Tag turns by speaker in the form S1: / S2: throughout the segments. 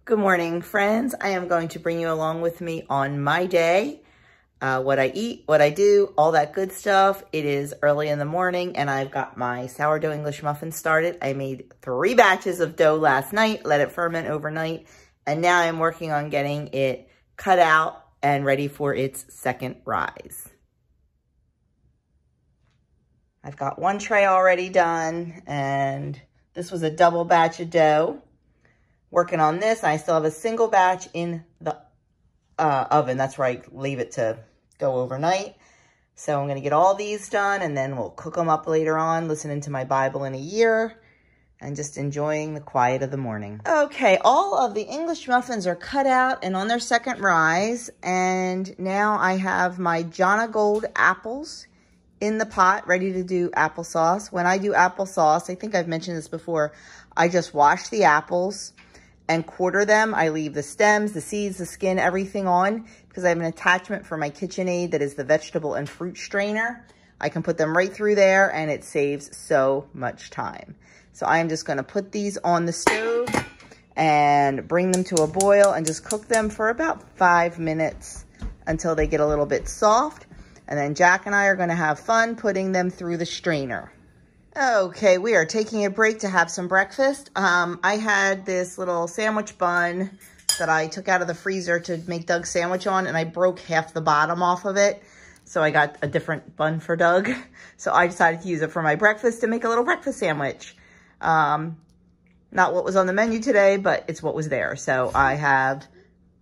S1: Good morning, friends. I am going to bring you along with me on my day, what I eat, what I do, all that good stuff. It is early in the morning and I've got my sourdough English muffins started. I made 3 batches of dough last night, let it ferment overnight, and now I'm working on getting it cut out and ready for its second rise. I've got 1 tray already done, and this was a double batch of dough. Working on this, I still have a single batch in the oven. That's where I leave it to go overnight. So I'm going to get all these done, and then we'll cook them up later on, listening to my Bible in a year, and just enjoying the quiet of the morning. Okay, all of the English muffins are cut out and on their second rise, and now I have my Jana Gold apples in the pot, ready to do applesauce. When I do applesauce, I think I've mentioned this before, I just wash the apples and quarter them. I leave the stems, the seeds, the skin, everything on, because I have an attachment for my KitchenAid that is the vegetable and fruit strainer. I can put them right through there and it saves so much time. So I am just gonna put these on the stove and bring them to a boil and just cook them for about 5 minutes until they get a little bit soft. And then Jack and I are gonna have fun putting them through the strainer. Okay, we are taking a break to have some breakfast. I had this little sandwich bun that I took out of the freezer to make Doug's sandwich on, and I broke half the bottom off of it. So I got a different bun for Doug. So I decided to use it for my breakfast to make a little breakfast sandwich. Not what was on the menu today, but it's what was there. So I have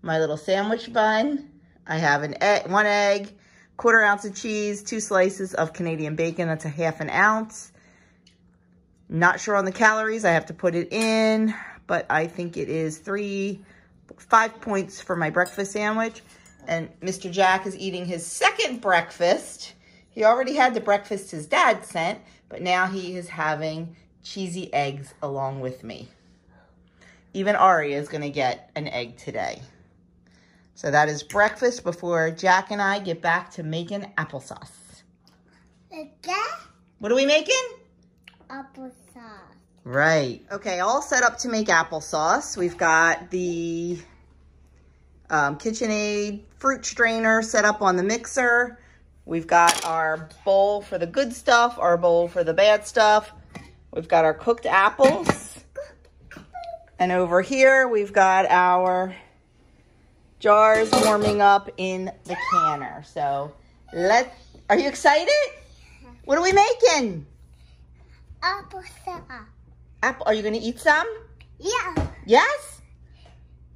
S1: my little sandwich bun. I have 1 egg, 1/4 ounce of cheese, 2 slices of Canadian bacon. That's a 1/2 ounce. Not sure on the calories. I have to put it in, but I think it is 5 points for my breakfast sandwich. And Mr. Jack is eating his second breakfast. He already had the breakfast his dad sent, but now he is having cheesy eggs along with me. Even Aria is going to get an egg today. So that is breakfast before Jack and I get back to making applesauce. What are we making?
S2: Applesauce.
S1: Right. Okay, all set up to make applesauce. We've got the KitchenAid fruit strainer set up on the mixer. We've got our bowl for the good stuff, our bowl for the bad stuff. We've got our cooked apples. And over here, we've got our jars warming up in the canner. So are you excited? What are we making?
S2: Applesauce.
S1: Are you going to eat some?
S2: Yeah.
S1: Yes?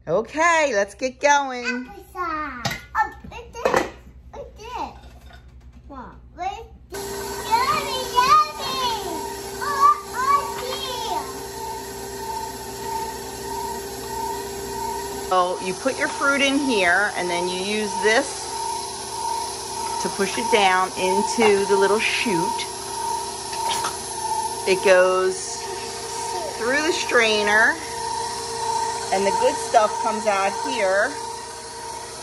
S1: Okay, let's get going.
S2: Applesauce. Oh, it did. What? Wait. Yummy, yummy.
S1: So you put your fruit in here, and then you use this to push it down into the little chute. It goes through the strainer, and the good stuff comes out here,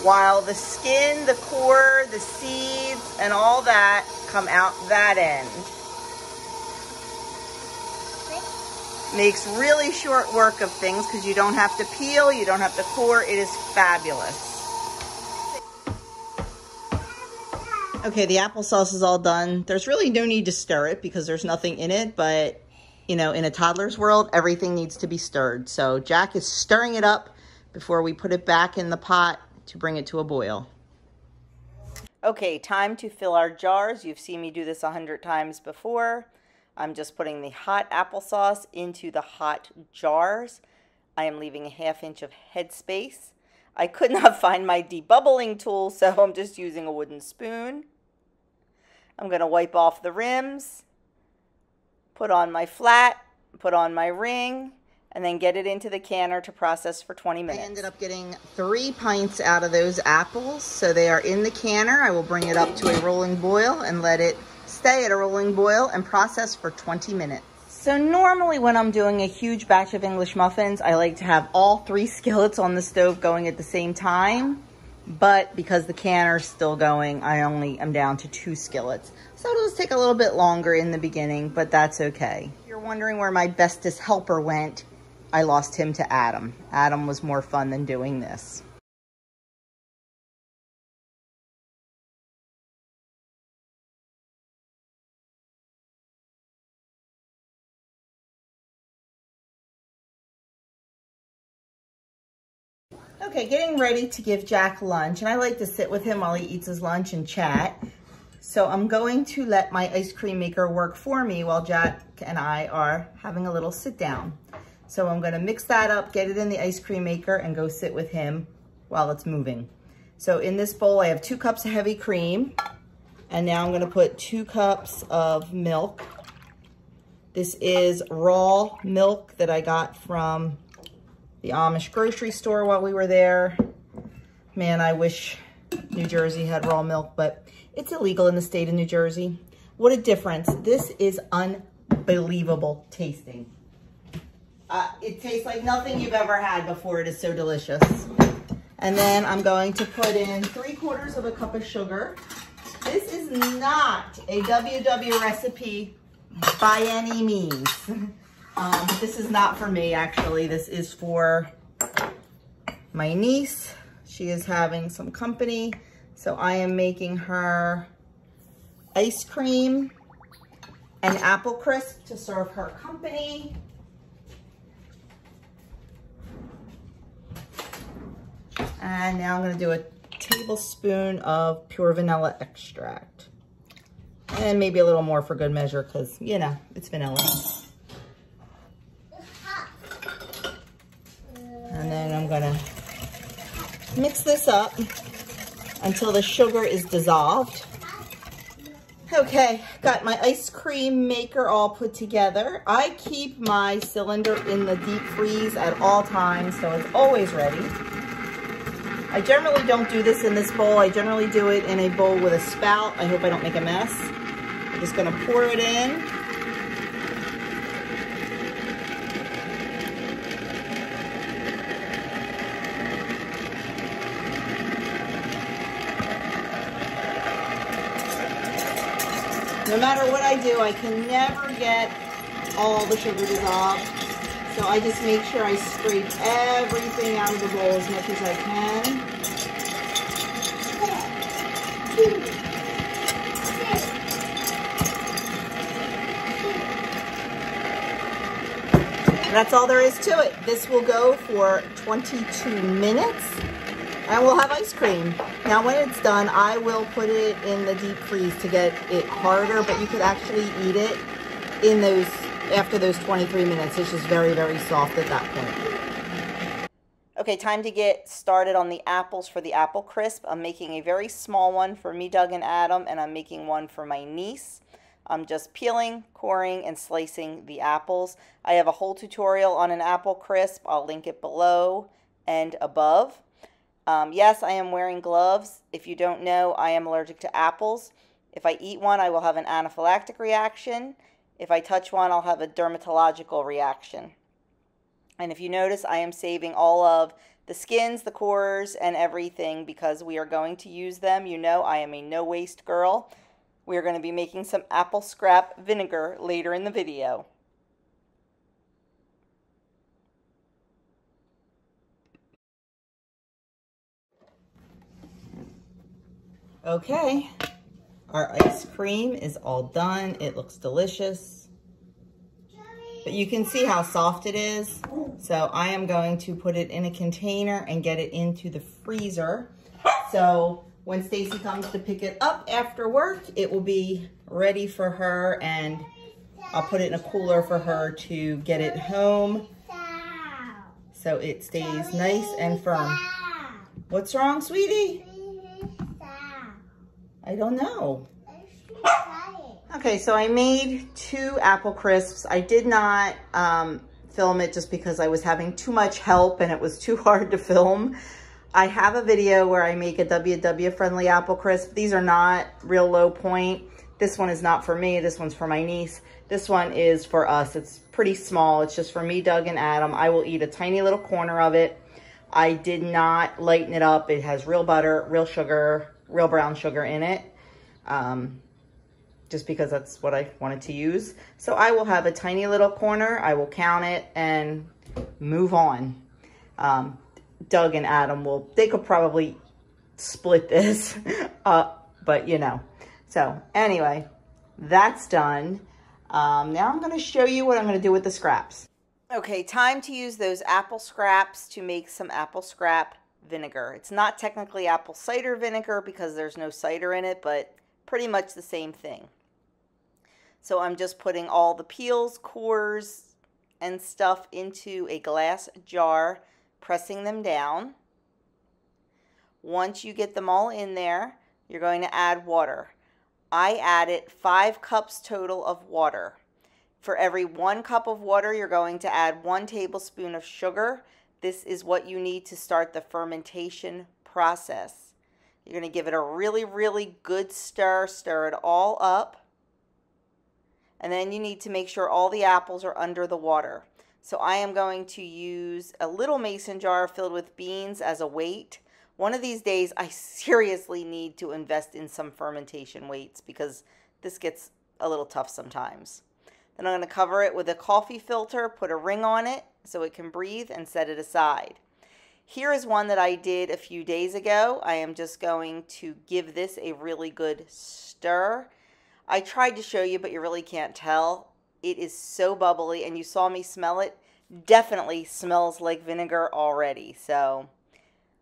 S1: while the skin, the core, the seeds, and all that come out that end. Makes really short work of things because you don't have to peel, you don't have to core. It is fabulous. Okay, the applesauce is all done. There's really no need to stir it because there's nothing in it, but you know, in a toddler's world, everything needs to be stirred. So Jack is stirring it up before we put it back in the pot to bring it to a boil. Okay, time to fill our jars. You've seen me do this 100 times before. I'm just putting the hot applesauce into the hot jars. I am leaving a 1/2 inch of headspace. I could not find my debubbling tool, so I'm just using a wooden spoon. I'm going to wipe off the rims, put on my flat, put on my ring, and then get it into the canner to process for 20 minutes. I ended up getting 3 pints out of those apples, so they are in the canner. I will bring it up to a rolling boil and let it stay at a rolling boil and process for 20 minutes. So normally when I'm doing a huge batch of English muffins, I like to have all 3 skillets on the stove going at the same time. But because the canner is still going, I only am down to 2 skillets. So it'll just take a little bit longer in the beginning, but that's okay. If you're wondering where my bestest helper went, I lost him to Adam. Adam was more fun than doing this. Okay, getting ready to give Jack lunch, and I like to sit with him while he eats his lunch and chat. So I'm going to let my ice cream maker work for me while Jack and I are having a little sit down. So I'm gonna mix that up, get it in the ice cream maker, and go sit with him while it's moving. So in this bowl, I have 2 cups of heavy cream, and now I'm gonna put 2 cups of milk. This is raw milk that I got from the Amish grocery store while we were there. Man, I wish New Jersey had raw milk, but it's illegal in the state of New Jersey. What a difference. This is unbelievable tasting. It tastes like nothing you've ever had before. It is so delicious. And then I'm going to put in 3/4 of a cup of sugar. This is not a WW recipe by any means. This is not for me, actually. This is for my niece. She is having some company, so I am making her ice cream and apple crisp to serve her company. And now I'm going to do a tablespoon of pure vanilla extract. And maybe a little more for good measure because, you know, it's vanilla. And then I'm going to mix this up until the sugar is dissolved. Okay, got my ice cream maker all put together. I keep my cylinder in the deep freeze at all times, so it's always ready. I generally don't do this in this bowl. I generally do it in a bowl with a spout. I hope I don't make a mess. I'm just gonna pour it in. No matter what I do, I can never get all the sugar dissolved. So I just make sure I scrape everything out of the bowl as much as I can. That's all there is to it. This will go for 22 minutes and we'll have ice cream. Now when it's done, I will put it in the deep freeze to get it harder, but you could actually eat it in those, after those 23 minutes. It's just very, very soft at that point. Okay, time to get started on the apples for the apple crisp. I'm making a very small one for me, Doug, and Adam, and I'm making one for my niece. I'm just peeling, coring, and slicing the apples. I have a whole tutorial on an apple crisp. I'll link it below and above. Yes, I am wearing gloves. If you don't know, I am allergic to apples. If I eat one, I will have an anaphylactic reaction. If I touch one, I'll have a dermatological reaction. And if you notice, I am saving all of the skins, the cores, and everything because we are going to use them. You know, I am a no-waste girl. We are going to be making some apple scrap vinegar later in the video. Okay, our ice cream is all done. It looks delicious. But you can see how soft it is. So I am going to put it in a container and get it into the freezer. So when Stacy comes to pick it up after work, it will be ready for her, and I'll put it in a cooler for her to get it home so it stays nice and firm. What's wrong, sweetie? I don't know. Okay, so I made 2 apple crisps. I did not film it just because I was having too much help and it was too hard to film. I have a video where I make a WW friendly apple crisp. These are not real low point. This one is not for me. This one's for my niece. This one is for us. It's pretty small. It's just for me, Doug, and Adam. I will eat a tiny little corner of it. I did not lighten it up. It has real butter, real sugar, real brown sugar in it. Just because that's what I wanted to use. So I will have a tiny little corner. I will count it and move on. Doug and Adam they could probably split this up, but you know. So anyway, that's done. Now I'm going to show you what I'm going to do with the scraps. Okay, time to use those apple scraps to make some apple scrap vinegar. It's not technically apple cider vinegar because there's no cider in it, but pretty much the same thing. So I'm just putting all the peels, cores, and stuff into a glass jar, pressing them down. Once you get them all in there, you're going to add water. I added 5 cups total of water. For every 1 cup of water, you're going to add 1 tablespoon of sugar. This is what you need to start the fermentation process. You're going to give it a really, really good stir. Stir it all up. And then you need to make sure all the apples are under the water. So I am going to use a little mason jar filled with beans as a weight. One of these days, I seriously need to invest in some fermentation weights because this gets a little tough sometimes. Then I'm going to cover it with a coffee filter, put a ring on it so it can breathe, and set it aside. Here is one that I did a few days ago. I am just going to give this a really good stir. I tried to show you, but you really can't tell. It is so bubbly, and you saw me smell it. Definitely smells like vinegar already. So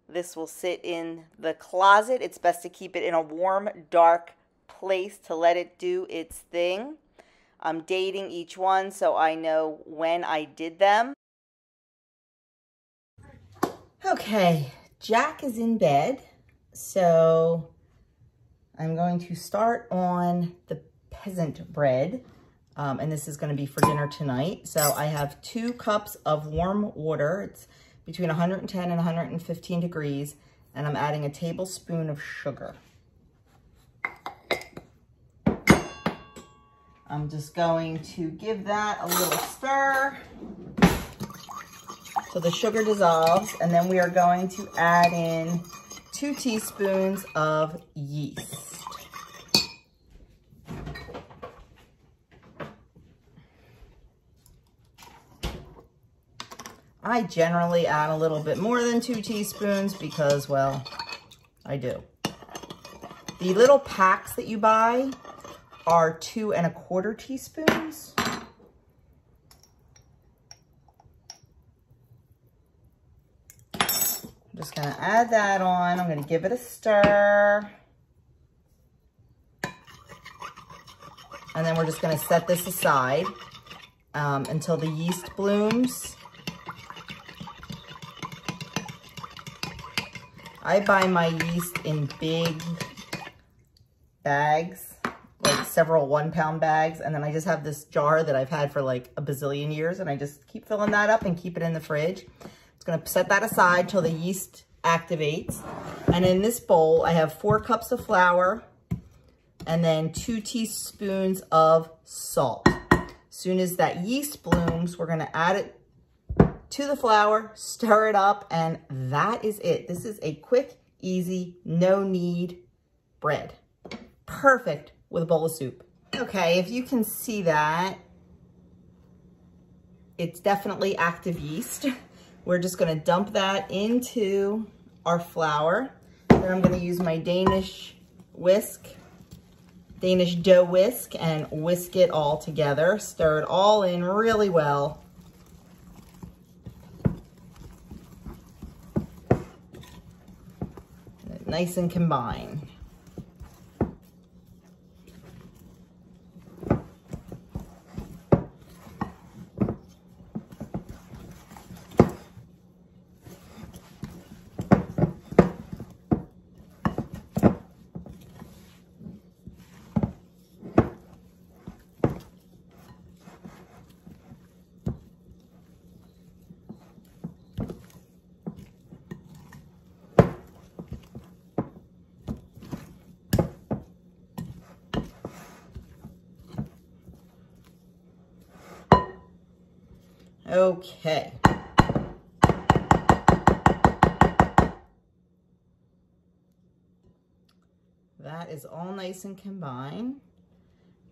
S1: this will sit in the closet. It's best to keep it in a warm, dark place to let it do its thing. I'm dating each one so I know when I did them. Okay, Jack is in bed, so I'm going to start on the peasant bread, and this is going to be for dinner tonight. So I have 2 cups of warm water. It's between 110 and 115 degrees, and I'm adding a tablespoon of sugar. I'm just going to give that a little stir so the sugar dissolves, and then we are going to add in 2 teaspoons of yeast. I generally add a little bit more than 2 teaspoons because, well, I do. The little packs that you buy are 2 1/4 teaspoons. I'm just going to add that on. I'm going to give it a stir. And then we're just going to set this aside until the yeast blooms. I buy my yeast in big bags, like several 1-pound bags, and then I just have this jar that I've had for like a bazillion years, and I just keep filling that up and keep it in the fridge. It's gonna set that aside till the yeast activates. And in this bowl, I have 4 cups of flour and then 2 teaspoons of salt. As soon as that yeast blooms, we're gonna add it to the flour, stir it up, and that is it. This is a quick, easy, no knead bread. Perfect with a bowl of soup. Okay, if you can see that, it's definitely active yeast. We're just gonna dump that into our flour. Then I'm gonna use my Danish dough whisk and whisk it all together. Stir it all in really well. Nice and combined. Okay. That is all nice and combined.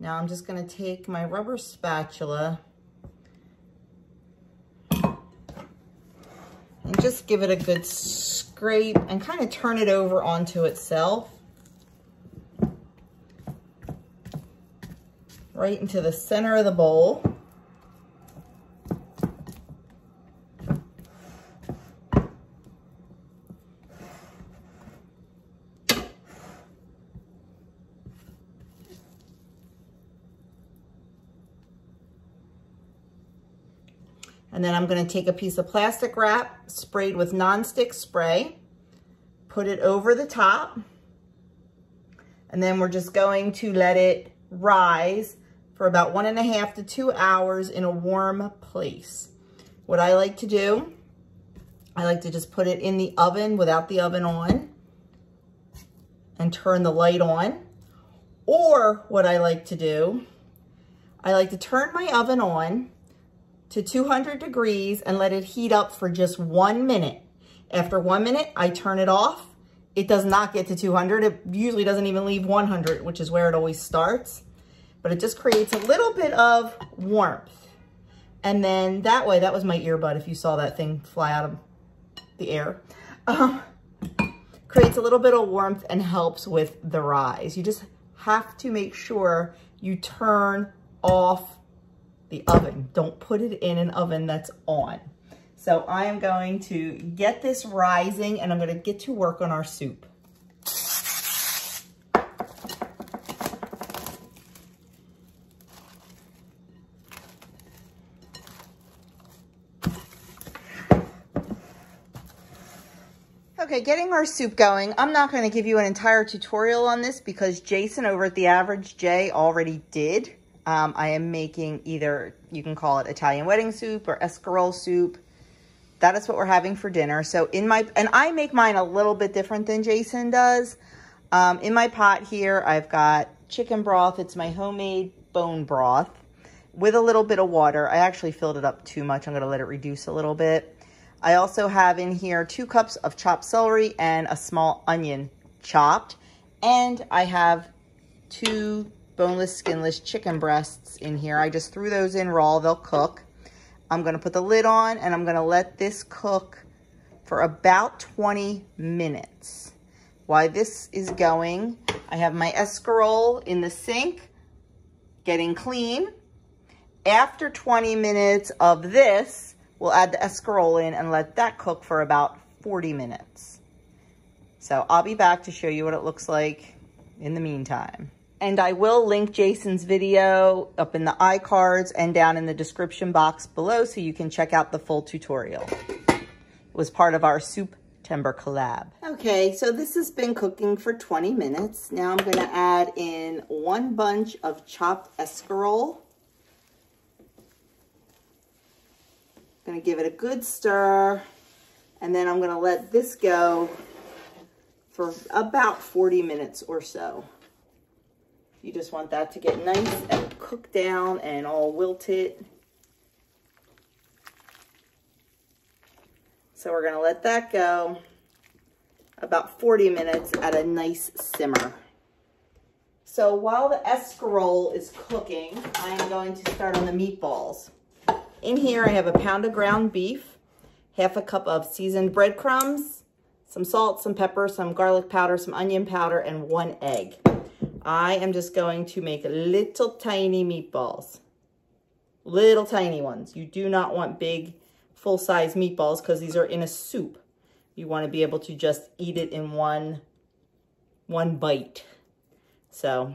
S1: Now I'm just going to take my rubber spatula and just give it a good scrape and kind of turn it over onto itself. Right into the center of the bowl. And then I'm going to take a piece of plastic wrap sprayed with nonstick spray, put it over the top, and then we're just going to let it rise for about 1.5 to 2 hours in a warm place. What I like to do, I like to just put it in the oven without the oven on and turn the light on. Or what I like to do, I like to turn my oven on to 200 degrees and let it heat up for just 1 minute. After 1 minute, I turn it off. It does not get to 200. It usually doesn't even leave 100, which is where it always starts. But it just creates a little bit of warmth. And then that way, that was my earbud if you saw that thing fly out of the air. Creates a little bit of warmth and helps with the rise. You just have to make sure you turn off the oven. Don't put it in an oven that's on. So I am going to get this rising and I'm going to get to work on our soup. Okay, getting our soup going. I'm not going to give you an entire tutorial on this because Jason over at The Average J already did. I am making either, you can call it Italian wedding soup or escarole soup. That is what we're having for dinner. So and I make mine a little bit different than Jason does. In my pot here, I've got chicken broth. It's my homemade bone broth with a little bit of water. I actually filled it up too much. I'm going to let it reduce a little bit. I also have in here 2 cups of chopped celery and a small onion chopped. And I have 2 boneless, skinless chicken breasts in here. I just threw those in raw. They'll cook. I'm going to put the lid on and I'm going to let this cook for about 20 minutes. While this is going, I have my escarole in the sink getting clean. After 20 minutes of this, we'll add the escarole in and let that cook for about 40 minutes. So I'll be back to show you what it looks like in the meantime. And I will link Jason's video up in the iCards and down in the description box below so you can check out the full tutorial. It was part of our Soup-Timber collab. Okay, so this has been cooking for 20 minutes. Now I'm going to add in 1 bunch of chopped escarole. Going to give it a good stir, and then I'm going to let this go for about 40 minutes or so. You just want that to get nice and cooked down and all wilted. So we're going to let that go about 40 minutes at a nice simmer. So while the escarole is cooking, I am going to start on the meatballs. In here I have a pound of ground beef, 1/2 cup of seasoned breadcrumbs, some salt, some pepper, some garlic powder, some onion powder, and 1 egg. I am just going to make little tiny meatballs. Little tiny ones. You do not want big full-size meatballs because these are in a soup. You want to be able to just eat it in one bite. So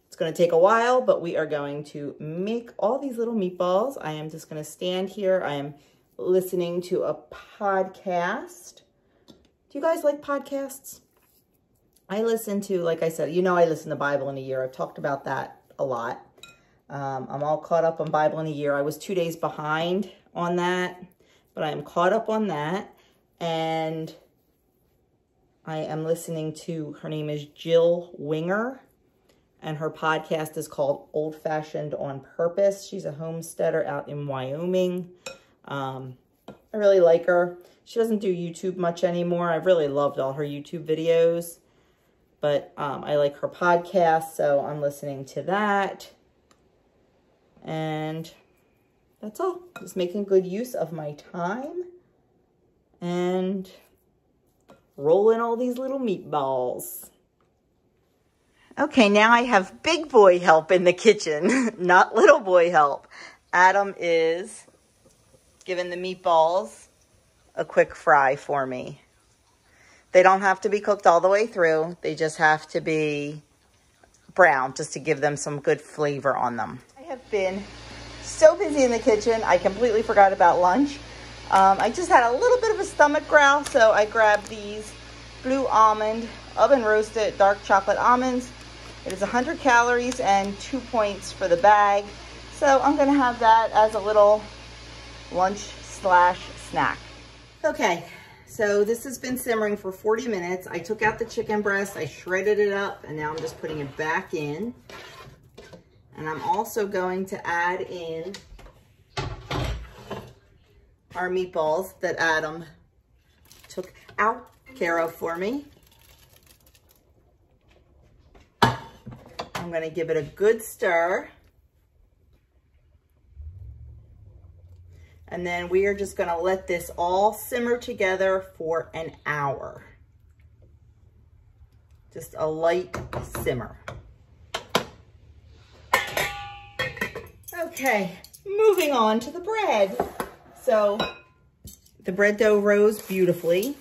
S1: it's going to take a while, but we are going to make all these little meatballs. I am just going to stand here. I am listening to a podcast. Do you guys like podcasts? I listen to, like I said, you know I listen to Bible in a Year. I've talked about that a lot. I'm all caught up on Bible in a Year. I was 2 days behind on that, but I am caught up on that. And I am listening to, her name is Jill Winger, and her podcast is called Old Fashioned on Purpose. She's a homesteader out in Wyoming. I really like her. She doesn't do YouTube much anymore. I've really loved all her YouTube videos. But I like her podcast, so I'm listening to that. And that's all. Just making good use of my time. and roll in all these little meatballs. Okay, now I have big boy help in the kitchen, not little boy help. Adam is giving the meatballs a quick fry for me. They don't have to be cooked all the way through. They just have to be brown, just to give them some good flavor on them. I have been so busy in the kitchen, I completely forgot about lunch. I just had a little bit of a stomach growl, so I grabbed these blue almond oven roasted dark chocolate almonds. It is 100 calories and 2 points for the bag. So I'm gonna have that as a little lunch slash snack. Okay, so this has been simmering for 40 minutes. I took out the chicken breast, I shredded it up, and now I'm just putting it back in. And I'm also going to add in our meatballs that Adam took care of for me. I'm gonna give it a good stir. And then we are just gonna let this all simmer together for an hour. Just a light simmer. Okay, moving on to the bread. So the bread dough rose beautifully.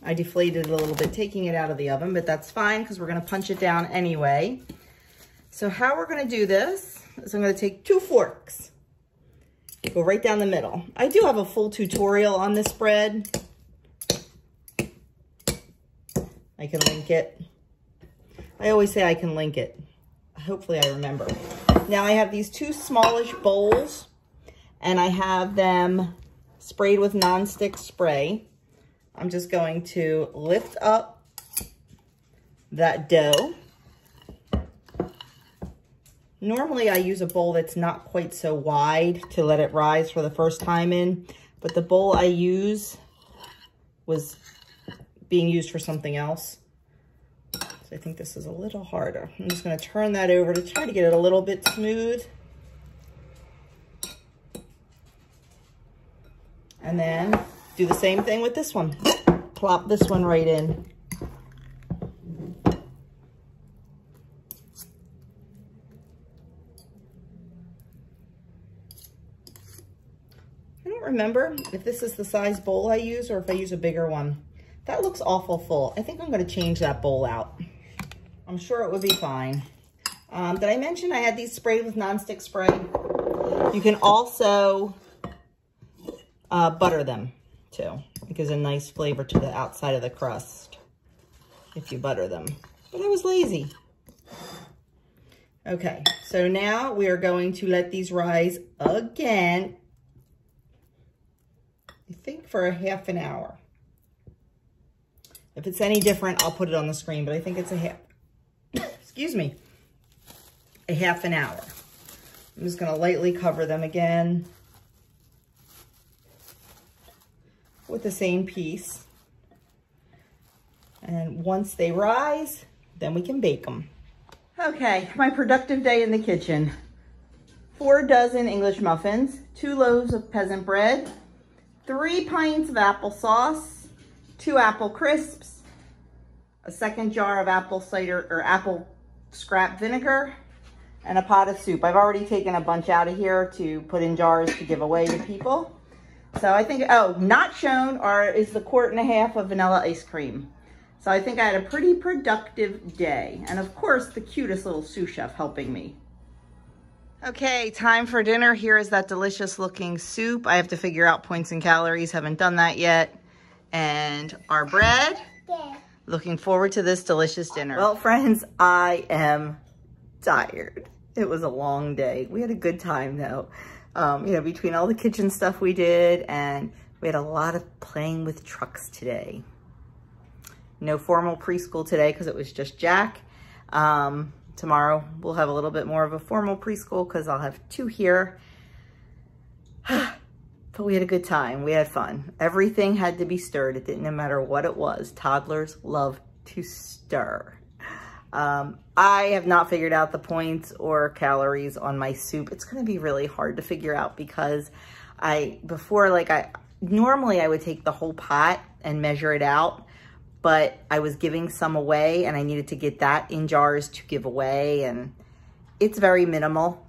S1: I deflated it a little bit, taking it out of the oven, but that's fine because we're gonna punch it down anyway. So how we're gonna do this is I'm gonna take 2 forks, go right down the middle. I do have a full tutorial on this bread. I can link it. I always say I can link it. Hopefully I remember. Now I have these 2 smallish bowls and I have them sprayed with nonstick spray. I'm just going to lift up that dough. Normally I use a bowl that's not quite so wide to let it rise for the first time in, but the bowl I use was being used for something else. So I think this is a little harder. I'm just gonna turn that over to try to get it a little bit smooth. And then do the same thing with this one. Plop this one right in. I don't remember if this is the size bowl I use or if I use a bigger one. That looks awful full. I think I'm gonna change that bowl out. I'm sure it would be fine. Did I mention I had these sprayed with nonstick spray? You can also butter them too. It gives a nice flavor to the outside of the crust if you butter them. But I was lazy. Okay, so now we are going to let these rise again, I think for a half an hour. If it's any different, I'll put it on the screen, but I think it's excuse me, a half an hour. I'm just gonna lightly cover them again with the same piece. And once they rise, then we can bake them. Okay, my productive day in the kitchen. 4 dozen English muffins, 2 loaves of peasant bread, 3 pints of applesauce, 2 apple crisps, a 2nd jar of apple cider or apple scrap vinegar, and a pot of soup. I've already taken a bunch out of here to put in jars to give away to people. So I think, oh, not shown is the 1.5 quart of vanilla ice cream. So I think I had a pretty productive day. And of course, the cutest little sous chef helping me. Okay, time for dinner. Here is that delicious looking soup. I have to figure out points and calories. Haven't done that yet. And our bread. Yeah. Looking forward to this delicious dinner. Well, friends, I am tired. It was a long day. We had a good time though. You know, between all the kitchen stuff we did, and we had a lot of playing with trucks today. No formal preschool today because it was just Jack. Tomorrow we'll have a little bit more of a formal preschool because I'll have 2 here. But we had a good time. We had fun. Everything had to be stirred. It didn't matter what it was. Toddlers love to stir. I have not figured out the points or calories on my soup. It's going to be really hard to figure out because before I normally I would take the whole pot and measure it out, but I was giving some away and I needed to get that in jars to give away, and it's very minimal.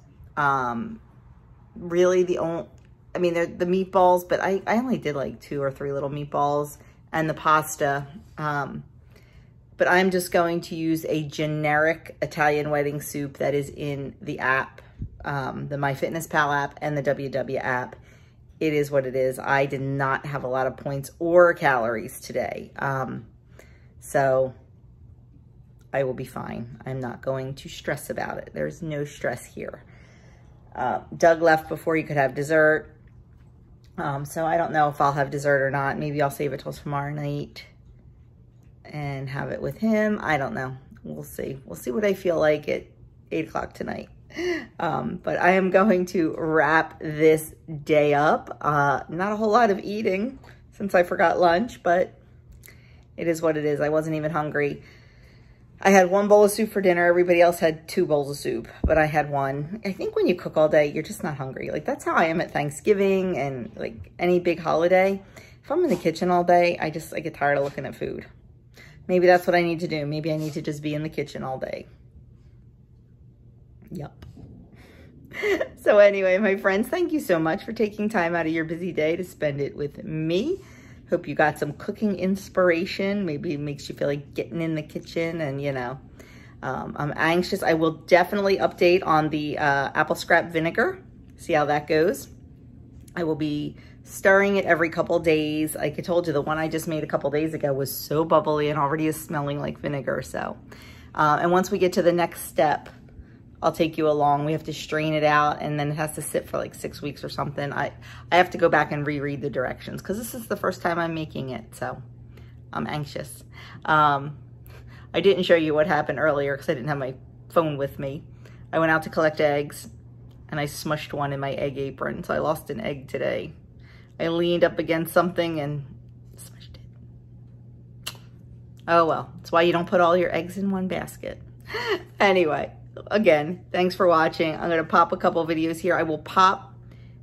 S1: Really the meatballs, but I only did like 2 or 3 little meatballs and the pasta. But I'm just going to use a generic Italian wedding soup that is in the app, the MyFitnessPal app and the WW app. It is what it is. I did not have a lot of points or calories today. So I will be fine. I'm not going to stress about it. There's no stress here. Doug left before he could have dessert. So I don't know if I'll have dessert or not. Maybe I'll save it till tomorrow night and have it with him. I don't know. We'll see. We'll see what I feel like at 8 o'clock tonight. But I am going to wrap this day up. Not a whole lot of eating since I forgot lunch, but it is what it is. I wasn't even hungry. I had 1 bowl of soup for dinner. Everybody else had 2 bowls of soup, but I had 1. I think when you cook all day, you're just not hungry. Like, that's how I am at Thanksgiving and like any big holiday. If I'm in the kitchen all day, I get tired of looking at food. Maybe that's what I need to do. Maybe I need to just be in the kitchen all day. Yep. So anyway, my friends, thank you so much for taking time out of your busy day to spend it with me. Hope you got some cooking inspiration. Maybe it makes you feel like getting in the kitchen and, you know, I'm anxious. I will definitely update on the apple scrap vinegar, see how that goes. I will be stirring it every couple days. Like I told you, the one I just made a couple days ago was so bubbly and already is smelling like vinegar. So, and once we get to the next step, I'll take you along. We have to strain it out and then it has to sit for like 6 weeks or something. I have to go back and reread the directions because this is the first time I'm making it. So I'm anxious. I didn't show you what happened earlier because I didn't have my phone with me. I went out to collect eggs and I smushed one in my egg apron. So I lost an egg today. I leaned up against something and smushed it. Oh well, that's why you don't put all your eggs in one basket. Anyway. Again, thanks for watching. I'm going to pop a couple videos here. I will pop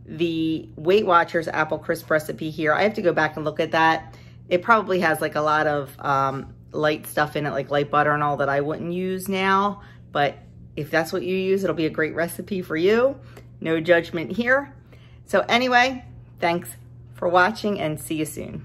S1: the Weight Watchers apple crisp recipe here. I have to go back and look at that. It probably has like a lot of light stuff in it, like light butter and all that I wouldn't use now. But if that's what you use, it'll be a great recipe for you. No judgment here. So anyway, thanks for watching and see you soon.